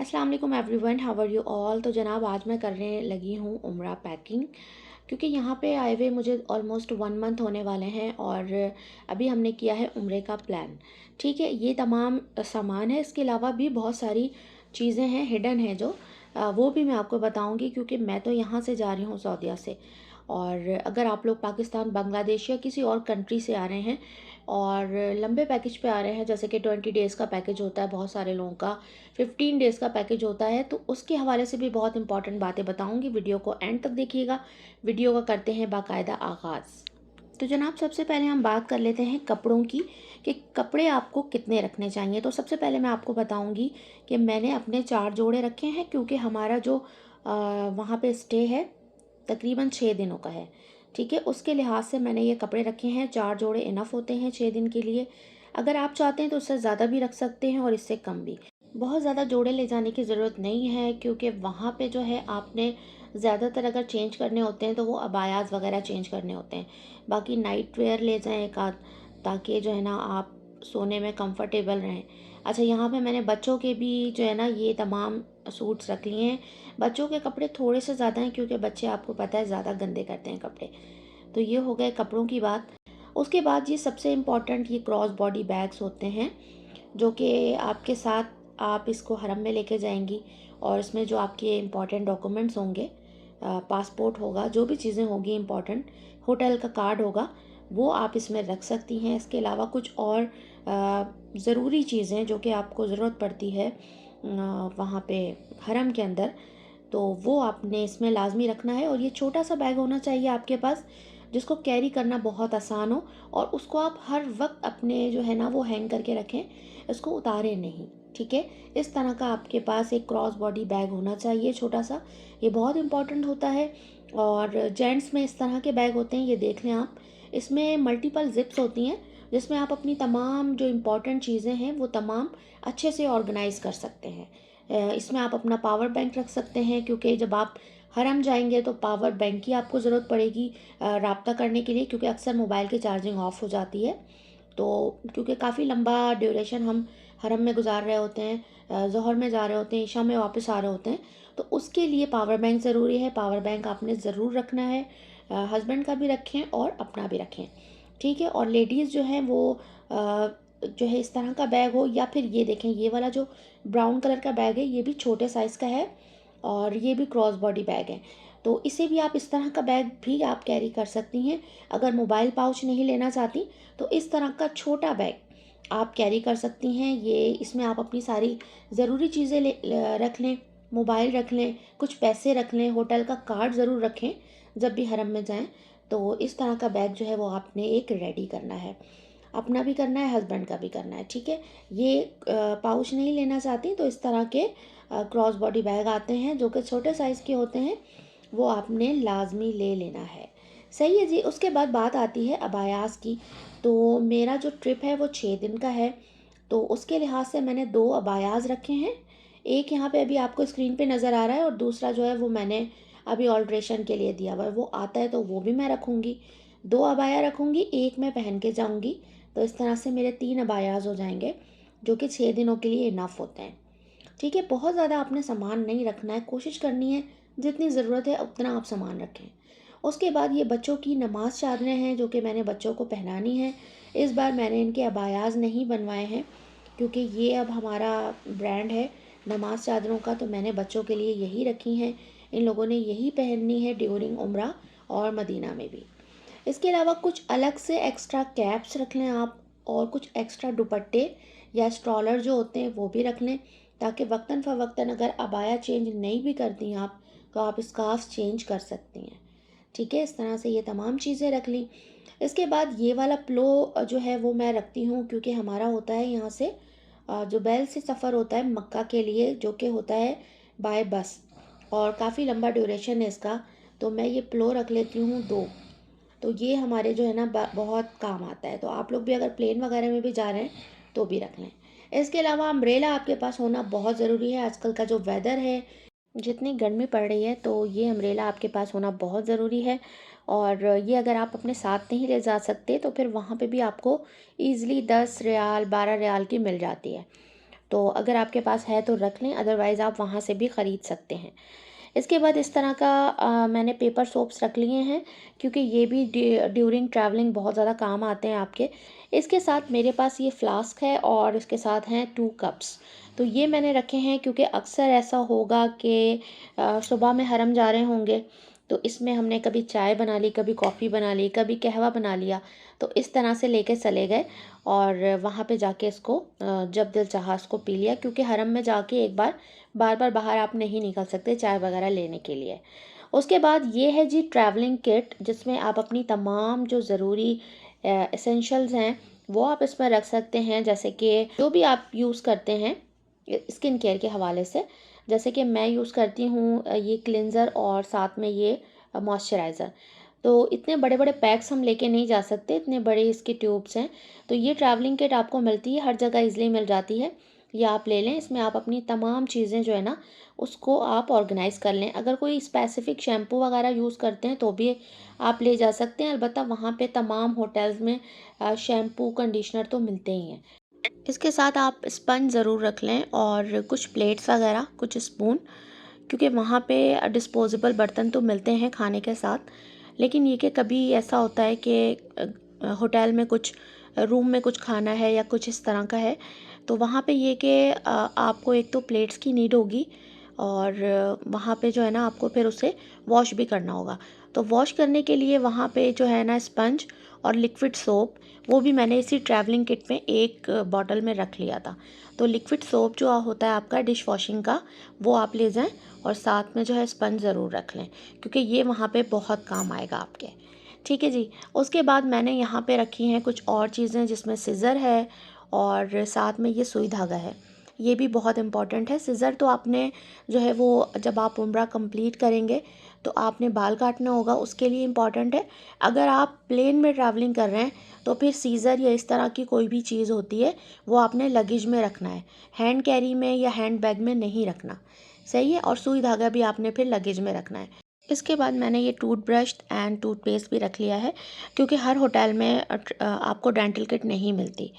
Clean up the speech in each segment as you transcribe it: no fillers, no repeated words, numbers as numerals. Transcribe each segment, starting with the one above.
अस्सलाम वालेकुम everyone, how are you all. तो जनाब आज मैं करने लगी हूँ उम्रा पैकिंग, क्योंकि यहाँ पे आए हुए मुझे ऑलमोस्ट 1 मंथ होने वाले हैं और अभी हमने किया है उम्रे का प्लान। ठीक है, ये तमाम सामान है, इसके अलावा भी बहुत सारी चीज़ें हैं हिडन है जो वो भी मैं आपको बताऊँगी, क्योंकि मैं तो यहाँ से जा रही हूँ सऊदीया से। और अगर आप लोग पाकिस्तान, बांग्लादेश या किसी और कंट्री से आ रहे हैं और लंबे पैकेज पे आ रहे हैं, जैसे कि 20 डेज़ का पैकेज होता है बहुत सारे लोगों का, 15 डेज़ का पैकेज होता है, तो उसके हवाले से भी बहुत इंपॉर्टेंट बातें बताऊंगी। वीडियो को एंड तक देखिएगा। वीडियो का करते हैं बाकायदा आगाज़। तो जनाब सबसे पहले हम बात कर लेते हैं कपड़ों की, कि कपड़े आपको कितने रखने चाहिए। तो सबसे पहले मैं आपको बताऊंगी कि मैंने अपने 4 जोड़े रखे हैं, क्योंकि हमारा जो वहाँ पे स्टे है तकरीबन 6 दिनों का है। ठीक है, उसके लिहाज से मैंने ये कपड़े रखे हैं। 4 जोड़े इनफ होते हैं 6 दिन के लिए। अगर आप चाहते हैं तो उससे ज़्यादा भी रख सकते हैं और इससे कम भी। बहुत ज़्यादा जोड़े ले जाने की ज़रूरत नहीं है, क्योंकि वहाँ पे जो है आपने ज़्यादातर अगर चेंज करने होते हैं तो वो अबायाज़ वगैरह चेंज करने होते हैं। बाकी नाइट वेयर ले जाएं एक आध, ताकि जो है ना आप सोने में कंफर्टेबल रहें। अच्छा, यहाँ पे मैंने बच्चों के भी जो है ना ये तमाम सूट्स रख लिए हैं। बच्चों के कपड़े थोड़े से ज़्यादा हैं, क्योंकि बच्चे आपको पता है ज़्यादा गंदे करते हैं कपड़े। तो ये हो गए कपड़ों की बात। उसके बाद ये सबसे इम्पॉर्टेंट ये क्रॉस बॉडी बैग्स होते हैं, जो कि आपके साथ आप इसको हरम में लेके जाएंगी। और इसमें जो आपके इम्पॉर्टेंट डॉक्यूमेंट्स होंगे, पासपोर्ट होगा, जो भी चीज़ें होंगी इम्पॉर्टेंट, होटल का कार्ड होगा, वो आप इसमें रख सकती हैं। इसके अलावा कुछ और ज़रूरी चीज़ें जो कि आपको ज़रूरत पड़ती है वहाँ पे हरम के अंदर, तो वो आपने इसमें लाजमी रखना है। और ये छोटा सा बैग होना चाहिए आपके पास, जिसको कैरी करना बहुत आसान हो, और उसको आप हर वक्त अपने जो है ना वो हैंग करके रखें, इसको उतारें नहीं। ठीक है, इस तरह का आपके पास एक क्रॉस बॉडी बैग होना चाहिए छोटा सा, ये बहुत इंपॉर्टेंट होता है। और जेंट्स में इस तरह के बैग होते हैं, ये देख लें आप। इसमें मल्टीपल जिप्स होती हैं, जिसमें आप अपनी तमाम जो इम्पोर्टेंट चीज़ें हैं वो तमाम अच्छे से ऑर्गेनाइज कर सकते हैं। इसमें आप अपना पावर बैंक रख सकते हैं, क्योंकि जब आप हरम जाएंगे तो पावर बैंक की आपको ज़रूरत पड़ेगी राब्ता करने के लिए, क्योंकि अक्सर मोबाइल की चार्जिंग ऑफ हो जाती है। तो क्योंकि काफ़ी लंबा ड्यूरेशन हम हरम में गुजार रहे होते हैं, ज़ोहर में जा रहे होते हैं, ईशा में वापस आ रहे होते हैं, तो उसके लिए पावर बैंक ज़रूरी है। पावर बैंक आपने ज़रूर रखना है। हस्बैंड का भी रखें और अपना भी रखें। ठीक है, और लेडीज़ जो हैं वो जो है इस तरह का बैग हो, या फिर ये देखें, ये वाला जो ब्राउन कलर का बैग है, ये भी छोटे साइज़ का है और ये भी क्रॉस बॉडी बैग है। तो इसे भी आप इस तरह का बैग भी आप कैरी कर सकती हैं। अगर मोबाइल पाउच नहीं लेना चाहती तो इस तरह का छोटा बैग आप कैरी कर सकती हैं। ये इसमें आप अपनी सारी ज़रूरी चीज़ें रख लें, मोबाइल रख लें, कुछ पैसे रख लें, होटल का कार्ड ज़रूर रखें जब भी हरम में जाएं। तो इस तरह का बैग जो है वो आपने एक रेडी करना है, अपना भी करना है, हस्बैंड का भी करना है। ठीक है, ये पाउच नहीं लेना चाहती तो इस तरह के क्रॉस बॉडी बैग आते हैं जो कि छोटे साइज़ के होते हैं, वो आपने लाजमी ले लेना है। सही है जी। उसके बाद बात आती है अबायास की। तो मेरा जो ट्रिप है वो 6 दिन का है, तो उसके लिहाज से मैंने 2 अबायास रखे हैं। एक यहाँ पे अभी आपको स्क्रीन पे नज़र आ रहा है, और दूसरा जो है वो मैंने अभी ऑल्ट्रेशन के लिए दिया हुआ है, वो आता है तो वो भी मैं रखूँगी। 2 अबाया रखूँगी, एक मैं पहन के जाऊँगी। तो इस तरह से मेरे 3 अबायाज हो जाएंगे, जो कि 6 दिनों के लिए इनफ होते हैं। ठीक है, बहुत ज़्यादा आपने सामान नहीं रखना है, कोशिश करनी है जितनी ज़रूरत है उतना आप सामान रखें। उसके बाद ये बच्चों की नमाज चादरें हैं जो कि मैंने बच्चों को पहनानी है। इस बार मैंने इनके अबायाज नहीं बनवाए हैं, क्योंकि ये अब हमारा ब्रांड है नमाज चादरों का, तो मैंने बच्चों के लिए यही रखी हैं। इन लोगों ने यही पहननी है ड्यूरिंग उम्रा और मदीना में भी। इसके अलावा कुछ अलग से एक्स्ट्रा कैप्स रख लें आप, और कुछ एक्स्ट्रा दुपट्टे या स्ट्रॉलर जो होते हैं वो भी रख लें, ताकि वक्तन फ़वक्तन अगर अबाया चेंज नहीं भी करती हैं आप, तो आप स्कार्फ चेंज कर सकती हैं। ठीक है, इस तरह से ये तमाम चीज़ें रख ली। इसके बाद ये वाला प्लो जो है वो मैं रखती हूँ, क्योंकि हमारा होता है यहाँ से जो बैल से सफ़र होता है मक्का के लिए, जो कि होता है बाय बस, और काफ़ी लंबा ड्यूरेशन है इसका। तो मैं ये प्लो रख लेती हूँ 2। तो ये हमारे जो है ना बहुत काम आता है। तो आप लोग भी अगर प्लेन वगैरह में भी जा रहे हैं तो भी रख लें। इसके अलावा अम्ब्रेला आपके पास होना बहुत ज़रूरी है। आजकल का जो वेदर है, जितनी गर्मी पड़ रही है, तो ये अम्ब्रेला आपके पास होना बहुत ज़रूरी है। और ये अगर आप अपने साथ नहीं ले जा सकते तो फिर वहाँ पे भी आपको ईज़िली 10 रियाल 12 रियाल की मिल जाती है। तो अगर आपके पास है तो रख लें, अदरवाइज़ आप वहाँ से भी ख़रीद सकते हैं। इसके बाद इस तरह का मैंने पेपर सोप्स रख लिए हैं, क्योंकि ये भी ड्यूरिंग ट्रैवलिंग बहुत ज़्यादा काम आते हैं आपके। इसके साथ मेरे पास ये फ्लास्क है और इसके साथ हैं 2 कप्स। तो ये मैंने रखे हैं क्योंकि अक्सर ऐसा होगा कि सुबह में हरम जा रहे होंगे, तो इसमें हमने कभी चाय बना ली, कभी कॉफ़ी बना ली, कभी कहवा बना लिया, तो इस तरह से लेके चले गए और वहाँ पे जाके इसको जब दिल चाहा इसको पी लिया, क्योंकि हरम में जाके एक बार बार बार बाहर आप नहीं निकल सकते चाय वगैरह लेने के लिए। उसके बाद ये है जी ट्रैवलिंग किट, जिसमें आप अपनी तमाम जो ज़रूरी एसेंशियल्स हैं वो आप इसमें रख सकते हैं, जैसे कि जो भी आप यूज़ करते हैं स्किन केयर के हवाले से। जैसे कि मैं यूज़ करती हूँ ये क्लिनज़र और साथ में ये मॉइस्चराइज़र। तो इतने बड़े बड़े पैक्स हम लेके नहीं जा सकते, इतने बड़े इसके ट्यूब्स हैं। तो ये ट्रैवलिंग किट आपको मिलती है, हर जगह ईज़िली मिल जाती है, ये आप ले लें। इसमें आप अपनी तमाम चीज़ें जो है ना उसको आप ऑर्गेनाइज़ कर लें। अगर कोई स्पेसिफ़िक शैम्पू वगैरह यूज़ करते हैं तो भी आप ले जा सकते हैं, अलबत्ता वहाँ पे तमाम होटल्स में शैम्पू कंडीशनर तो मिलते ही हैं। इसके साथ आप स्पंज ज़रूर रख लें और कुछ प्लेट्स वगैरह, कुछ स्पून, क्योंकि वहाँ पे डिस्पोजेबल बर्तन तो मिलते हैं खाने के साथ। लेकिन ये कि कभी ऐसा होता है कि होटल में कुछ रूम में कुछ खाना है या कुछ इस तरह का है, तो वहाँ पे ये कि आपको एक तो प्लेट्स की नीड होगी और वहाँ पे जो है ना आपको फिर उसे वॉश भी करना होगा। तो वॉश करने के लिए वहाँ पे जो है ना स्पंज और लिक्विड सोप, वो भी मैंने इसी ट्रैवलिंग किट में एक बॉटल में रख लिया था। तो लिक्विड सोप जो होता है आपका डिश वॉशिंग का, वो आप ले जाएं और साथ में जो है स्पंज ज़रूर रख लें, क्योंकि ये वहाँ पे बहुत काम आएगा आपके। ठीक है जी। उसके बाद मैंने यहाँ पे रखी हैं कुछ और चीज़ें, जिसमें सिज़र है और साथ में ये सुई धागा है। ये भी बहुत इम्पॉर्टेंट है। सिज़र तो आपने जो है वो जब आप उम्रा कंप्लीट करेंगे तो आपने बाल काटना होगा, उसके लिए इम्पॉर्टेंट है। अगर आप प्लेन में ट्रैवलिंग कर रहे हैं तो फिर सीज़र या इस तरह की कोई भी चीज़ होती है वो आपने लगेज में रखना है, हैंड कैरी में या हैंड बैग में नहीं रखना। सही है। और सुई धागा भी आपने फिर लगेज में रखना है। इसके बाद मैंने ये टूथब्रश एंड टूथपेस्ट भी रख लिया है, क्योंकि हर होटल में आपको डेंटल किट नहीं मिलती।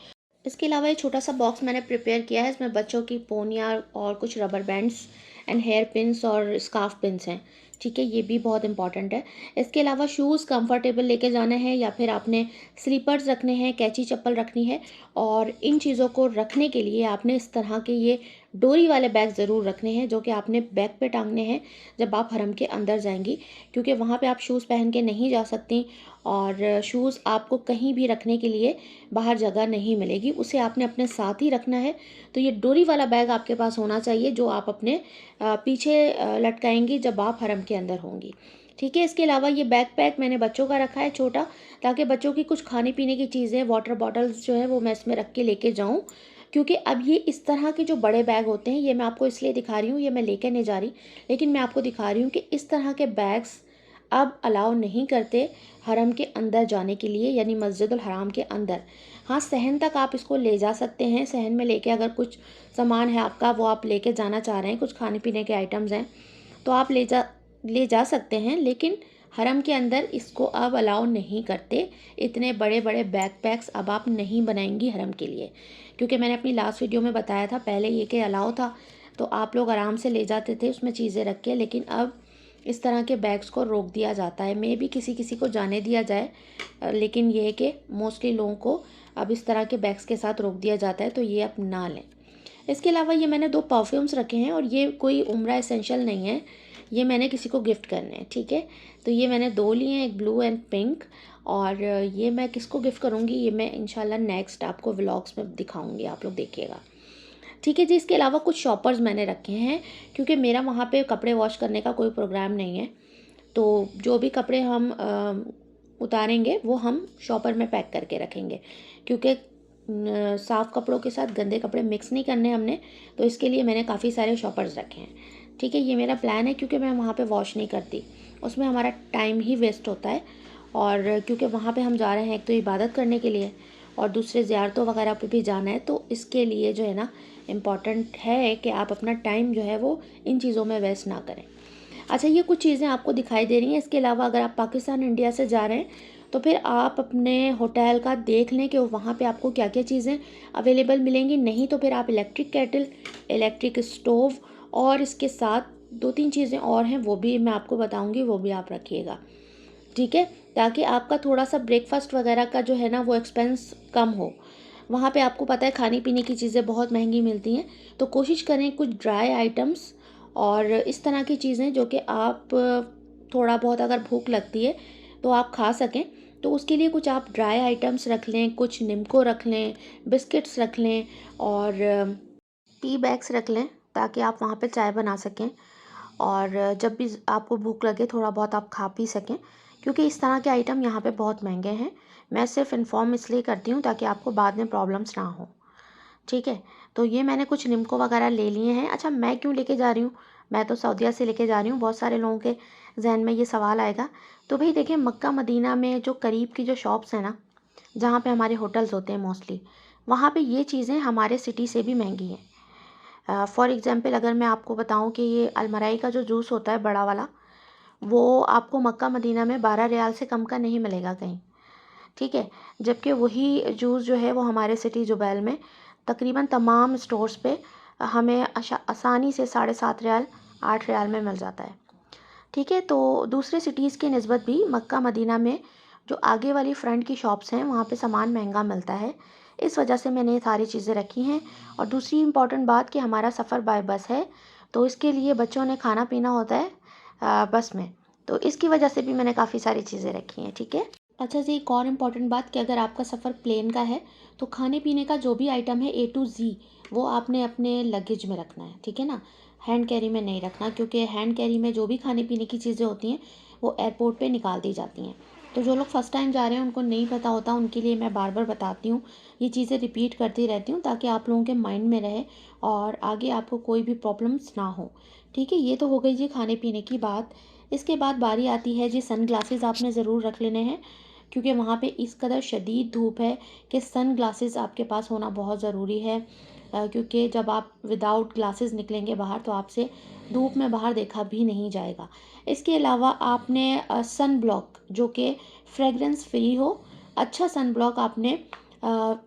इसके अलावा ये छोटा सा बॉक्स मैंने प्रिपेयर किया है, इसमें बच्चों की पोनियाँ और कुछ rubber bands and hair pins और स्कार्फ पिन्स हैं। ठीक है, ये भी बहुत इंपॉर्टेंट है। इसके अलावा शूज़ कंफर्टेबल लेके जाने हैं या फिर आपने स्लीपर्स रखने हैं, कैंची चप्पल रखनी है, और इन चीज़ों को रखने के लिए आपने इस तरह के ये डोरी वाले बैग ज़रूर रखने हैं, जो कि आपने बैग पे टांगने हैं जब आप हरम के अंदर जाएंगी, क्योंकि वहाँ पे आप शूज़ पहन के नहीं जा सकती और शूज़ आपको कहीं भी रखने के लिए बाहर जगह नहीं मिलेगी, उसे आपने अपने साथ ही रखना है। तो ये डोरी वाला बैग आपके पास होना चाहिए, जो आप अपने पीछे लटकाएंगी जब आप हरम के अंदर होंगी। ठीक है। इसके अलावा ये बैकपैक मैंने बच्चों का रखा है छोटा, ताकि बच्चों की कुछ खाने पीने की चीज़ें, वाटर बॉटल्स जो है वो मैं इसमें रख के लेके जाऊँ, क्योंकि अब ये इस तरह के जो बड़े बैग होते हैं, ये मैं आपको इसलिए दिखा रही हूँ, ये मैं लेके नहीं जा रही, लेकिन मैं आपको दिखा रही हूँ कि इस तरह के बैग्स अब अलाउ नहीं करते हरम के अंदर जाने के लिए, यानी मस्जिदुल हराम के अंदर। हाँ, सहन तक आप इसको ले जा सकते हैं। सहन में लेके अगर कुछ सामान है आपका, वो आप लेके जाना चाह रहे हैं, कुछ खाने पीने के आइटम्स हैं, तो आप ले जा सकते हैं, लेकिन हरम के अंदर इसको अब अलाउ नहीं करते। इतने बड़े बड़े बैकपैक्स अब आप नहीं बनाएंगी हरम के लिए, क्योंकि मैंने अपनी लास्ट वीडियो में बताया था पहले ये कि अलाउ था तो आप लोग आराम से ले जाते थे उसमें चीज़ें रख के, लेकिन अब इस तरह के बैग्स को रोक दिया जाता है। मे भी किसी किसी को जाने दिया जाए, लेकिन ये है कि मोस्टली लोगों को अब इस तरह के बैग्स के साथ रोक दिया जाता है, तो ये आप ना लें। इसके अलावा ये मैंने 2 परफ्यूम्स रखे हैं, और ये कोई उम्रा एसेंशियल नहीं है, ये मैंने किसी को गिफ्ट करने हैं। ठीक है। तो ये मैंने 2 लिए हैं, एक ब्लू एंड पिंक, और ये मैं किसको गिफ्ट करूँगी ये मैं इंशाल्लाह नेक्स्ट आपको व्लॉग्स में दिखाऊँगी, आप लोग देखिएगा। ठीक है जी। इसके अलावा कुछ शॉपर्स मैंने रखे हैं, क्योंकि मेरा वहाँ पे कपड़े वॉश करने का कोई प्रोग्राम नहीं है, तो जो भी कपड़े हम उतारेंगे वो हम शॉपर में पैक करके रखेंगे, क्योंकि साफ़ कपड़ों के साथ गंदे कपड़े मिक्स नहीं करने हमने, तो इसके लिए मैंने काफ़ी सारे शॉपर्स रखे हैं। ठीक है, ये मेरा प्लान है, क्योंकि मैं वहाँ पे वॉश नहीं करती, उसमें हमारा टाइम ही वेस्ट होता है, और क्योंकि वहाँ पे हम जा रहे हैं एक तो इबादत करने के लिए, और दूसरे ज़ियारतों वगैरह पे भी जाना है, तो इसके लिए जो है ना इम्पॉर्टेंट है कि आप अपना टाइम जो है वो इन चीज़ों में वेस्ट ना करें। अच्छा, ये कुछ चीज़ें आपको दिखाई दे रही हैं। इसके अलावा अगर आप पाकिस्तान इंडिया से जा रहे हैं तो फिर आप अपने होटल का देख लें कि वहाँ पे आपको क्या क्या चीज़ें अवेलेबल मिलेंगी। नहीं तो फिर आप इलेक्ट्रिक केटल, इलेक्ट्रिक स्टोव और इसके साथ 2-3 चीज़ें और हैं, वो भी मैं आपको बताऊँगी, वो भी आप रखिएगा, ठीक है? ताकि आपका थोड़ा-सा ब्रेकफ़ास्ट वगैरह का जो है ना वो एक्सपेंस कम हो। वहाँ पे आपको पता है खाने-पीने की चीज़ें बहुत महँगी मिलती हैं, तो कोशिश करें कुछ ड्राई आइटम्स और इस तरह की चीज़ें जो कि आप थोड़ा बहुत अगर भूख लगती है तो आप खा सकें। तो उसके लिए कुछ आप ड्राई आइटम्स रख लें, कुछ निम्को रख लें, बिस्किट्स रख लें और टी बैग्स रख लें ताकि आप वहाँ पे चाय बना सकें और जब भी आपको भूख लगे थोड़ा बहुत आप खा पी सकें, क्योंकि इस तरह के आइटम यहाँ पे बहुत महंगे हैं। मैं सिर्फ इन्फॉर्म इसलिए करती हूँ ताकि आपको बाद में प्रॉब्लम्स ना हो, ठीक है? तो ये मैंने कुछ निम्को वगैरह ले लिए हैं। अच्छा, मैं क्यों लेके जा रही हूँ? मैं तो सऊदीया से लेके जा रही हूँ। बहुत सारे लोगों के जहन में ये सवाल आएगा। तो भाई देखिए, मक्का मदीना में जो करीब की जो शॉप्स हैं ना, जहाँ पे हमारे होटल्स होते हैं मोस्टली, वहाँ पे ये चीज़ें हमारे सिटी से भी महंगी हैं। फॉर एग्ज़ाम्पल अगर मैं आपको बताऊँ कि ये अलमराई का जो जूस होता है बड़ा वाला, वो आपको मक्का मदीना में 12 रियाल से कम का नहीं मिलेगा कहीं, ठीक है? जबकि वही जूस जो है वो हमारे सिटी जुबैल में तकरीबन तमाम स्टोर्स पे हमें आसानी से 7.5 रियाल 8 रियाल में मिल जाता है, ठीक है? तो दूसरे सिटीज़ की निस्बत भी मक्का मदीना में जो आगे वाली फ्रंट की शॉप्स हैं वहाँ पे सामान महंगा मिलता है। इस वजह से मैंने ये सारी चीज़ें रखी हैं। और दूसरी इम्पॉर्टेंट बात कि हमारा सफ़र बाय बस है, तो इसके लिए बच्चों ने खाना पीना होता है बस में, तो इसकी वजह से भी मैंने काफ़ी सारी चीज़ें रखी हैं, ठीक है? अच्छा जी, एक और इम्पॉर्टेंट बात कि अगर आपका सफ़र प्लेन का है तो खाने पीने का जो भी आइटम है ए टू ज़ी वो आपने अपने लगेज में रखना है, ठीक है ना? हैंड कैरी में नहीं रखना, क्योंकि हैंड कैरी में जो भी खाने पीने की चीज़ें होती हैं वो एयरपोर्ट पे निकाल दी जाती हैं। तो जो लोग फ़र्स्ट टाइम जा रहे हैं उनको नहीं पता होता, उनके लिए मैं बार बार बताती हूँ, ये चीज़ें रिपीट करती रहती हूँ ताकि आप लोगों के माइंड में रहे और आगे आपको कोई भी प्रॉब्लम्स ना हो, ठीक है? ये तो हो गई जी खाने पीने की बात। इसके बाद बारी आती है जी, सन ग्लासेस आपने ज़रूर रख लेने हैं, क्योंकि वहाँ पे इस कदर शदीद धूप है कि सन ग्लासेस आपके पास होना बहुत ज़रूरी है। क्योंकि जब आप विदाउट ग्लासेस निकलेंगे बाहर तो आपसे धूप में बाहर देखा भी नहीं जाएगा। इसके अलावा आपने सन ब्लॉक जो कि फ्रेगरेंस फ्री हो, अच्छा सन ब्लॉक आपने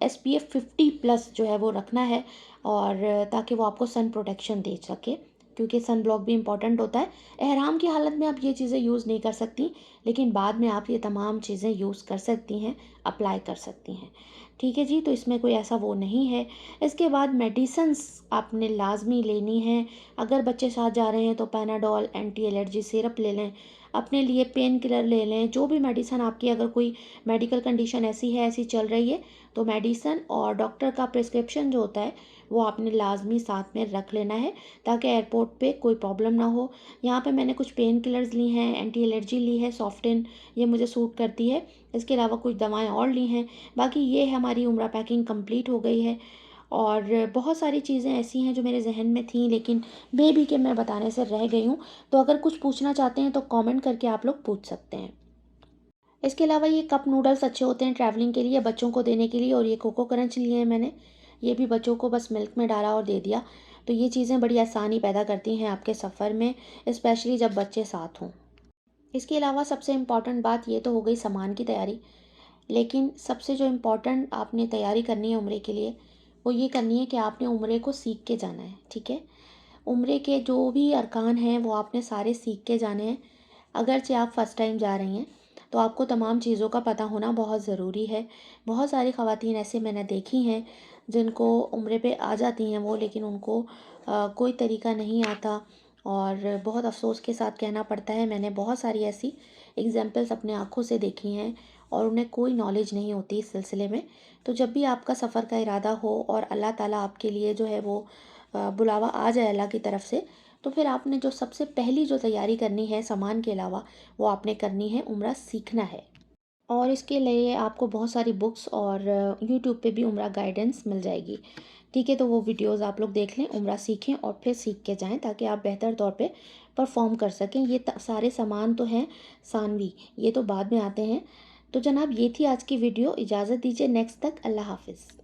SPF 50+ जो है वो रखना है, और ताकि वो आपको सन प्रोटेक्शन दे सके, क्योंकि सन ब्लॉक भी इम्पॉर्टेंट होता है। एहराम की हालत में आप ये चीज़ें यूज़ नहीं कर सकती, लेकिन बाद में आप ये तमाम चीज़ें यूज़ कर सकती हैं, अप्लाई कर सकती हैं, ठीक है जी? तो इसमें कोई ऐसा वो नहीं है। इसके बाद मेडिसिन्स आपने लाज़मी लेनी है। अगर बच्चे साथ जा रहे हैं तो पैनाडोल, एंटी एलर्जी सिरप ले लें, अपने लिए पेन किलर ले लें, जो भी मेडिसिन आपकी, अगर कोई मेडिकल कंडीशन ऐसी है, ऐसी चल रही है, तो मेडिसिन और डॉक्टर का प्रिस्क्रिप्शन जो होता है वो आपने लाज़मी साथ में रख लेना है ताकि एयरपोर्ट पे कोई प्रॉब्लम ना हो। यहाँ पे मैंने कुछ पेन किलर्स ली हैं, एंटी एलर्जी ली है, सॉफ्टेन, ये मुझे सूट करती है। इसके अलावा कुछ दवाएं और ली हैं। बाकी ये है, हमारी उम्रा पैकिंग कंप्लीट हो गई है। और बहुत सारी चीज़ें ऐसी हैं जो मेरे जहन में थी लेकिन मे बी कि मैं बताने से रह गई हूँ। तो अगर कुछ पूछना चाहते हैं तो कमेंट करके आप लोग पूछ सकते हैं। इसके अलावा ये कप नूडल्स अच्छे होते हैं ट्रैवलिंग के लिए, बच्चों को देने के लिए, और ये कोको क्रंच लिए हैं मैंने। ये भी बच्चों को बस मिल्क में डाला और दे दिया। तो ये चीज़ें बड़ी आसानी पैदा करती हैं आपके सफ़र में, स्पेशली जब बच्चे साथ हों। इसके अलावा सबसे इम्पॉर्टेंट बात ये तो हो गई सामान की तैयारी, लेकिन सबसे जो इम्पोर्टेंट आपने तैयारी करनी है उम्रे के लिए, वो ये करनी है कि आपने उम्रे को सीख के जाना है, ठीक है? उम्रे के जो भी अरकान हैं वो आपने सारे सीख के जाने हैं। अगरचे आप फ़र्स्ट टाइम जा रही हैं तो आपको तमाम चीज़ों का पता होना बहुत ज़रूरी है। बहुत सारी ख़वातीन ऐसे मैंने देखी हैं जिनको उम्रे पे आ जाती हैं वो, लेकिन उनको कोई तरीका नहीं आता, और बहुत अफ़सोस के साथ कहना पड़ता है, मैंने बहुत सारी ऐसी एग्ज़ाम्पल्स अपने आँखों से देखी हैं और उन्हें कोई नॉलेज नहीं होती इस सिलसिले में। तो जब भी आपका सफ़र का इरादा हो और अल्लाह ताला आपके लिए जो है वो बुलावा आ जाए अल्लाह की तरफ से, तो फिर आपने जो सबसे पहली जो तैयारी करनी है सामान के अलावा, वो आपने करनी है उम्रा सीखना है। और इसके लिए आपको बहुत सारी बुक्स और यूट्यूब पे भी उम्रा गाइडेंस मिल जाएगी, ठीक है? तो वो वीडियोस आप लोग देख लें, उम्रा सीखें और फिर सीख के जाएं ताकि आप बेहतर तौर पे परफॉर्म कर सकें। ये सारे सामान तो हैं सानवी, ये तो बाद में आते हैं। तो जनाब, ये थी आज की वीडियो। इजाज़त दीजिए, नेक्स्ट तक अल्लाह हाफ़िज़।